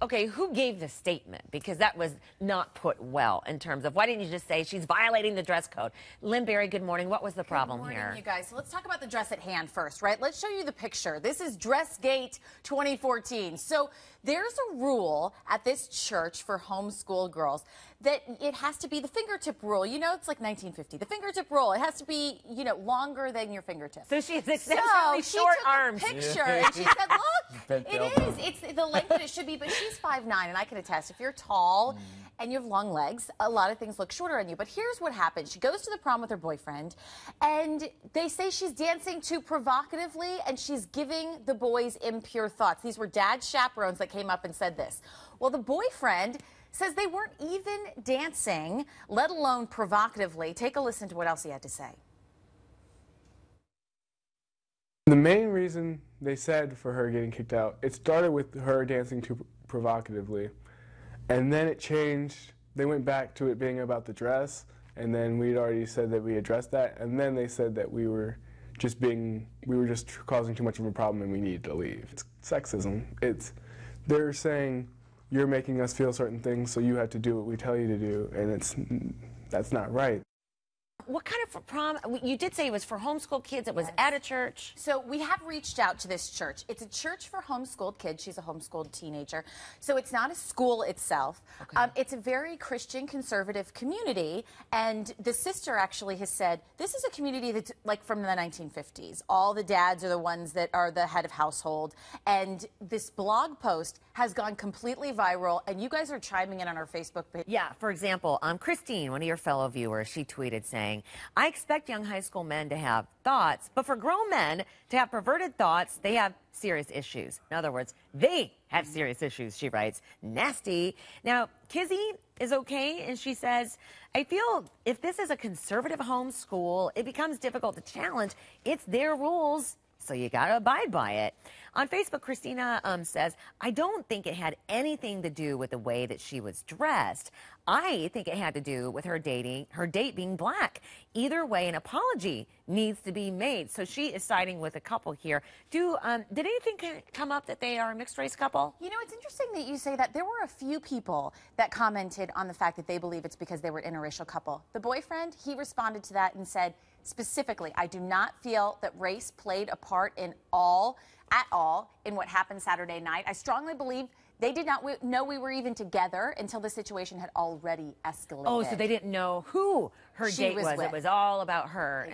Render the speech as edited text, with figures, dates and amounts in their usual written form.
Okay, who gave the statement? Because that was not put well in terms of why didn't you just say she's violating the dress code? Lynn Berry, good morning. What was the problem here? Good morning, you guys. So let's talk about the dress at hand first, right? Let's show you the picture. This is Dressgate 2014. So there's a rule at this church for homeschooled girls that it has to be the fingertip rule. You know, it's like 1950. The fingertip rule. It has to be, you know, longer than your fingertip. So she has exceptionally short arms. She took a picture and she said, look, it is. It's the length that it should be, but she's 5'9", and I can attest, if you're tall and you have long legs, a lot of things look shorter on you. But here's what happened. She goes to the prom with her boyfriend, and they say she's dancing too provocatively, and she's giving the boys impure thoughts. These were dad's chaperones that came up and said this. Well, the boyfriend says they weren't even dancing, let alone provocatively. Take a listen to what else he had to say. The main reason they said for her getting kicked out, it started with her dancing too provocatively, and then it changed. They went back to it being about the dress, and then we'd already said that we addressed that, and then they said that we were just causing too much of a problem and we needed to leave. It's sexism. They're saying, you're making us feel certain things, so you have to do what we tell you to do, and that's not right. What kind of prom? You did say it was for homeschool kids. It was at a church. So we have reached out to this church. It's a church for homeschooled kids. She's a homeschooled teenager. So it's not a school itself. Okay. It's a very Christian conservative community. And the sister actually has said, this is a community that's like from the 1950s. All the dads are the ones that are the head of household. And this blog post has gone completely viral. And you guys are chiming in on our Facebook page. Yeah, for example, Christine, one of your fellow viewers, she tweeted saying, I expect young high school men to have thoughts, but for grown men to have perverted thoughts, they have serious issues. In other words, they have serious issues, she writes. Nasty. Now, Kizzy is okay, and she says, I feel if this is a conservative homeschool, it becomes difficult to challenge. It's their rules, so you got to abide by it. On Facebook, Christina says, I don't think it had anything to do with the way that she was dressed. I think it had to do with her date being black. Either way, an apology needs to be made. So she is siding with a couple here. Did anything come up that they are a mixed race couple? You know, it's interesting that you say that. There were a few people that commented on the fact that they believe it's because they were an interracial couple. The boyfriend, he responded to that and said, specifically, I do not feel that race played a part at all in what happened Saturday night. I strongly believe they did not know we were even together until the situation had already escalated. Oh, so they didn't know who her date was. It was all about her.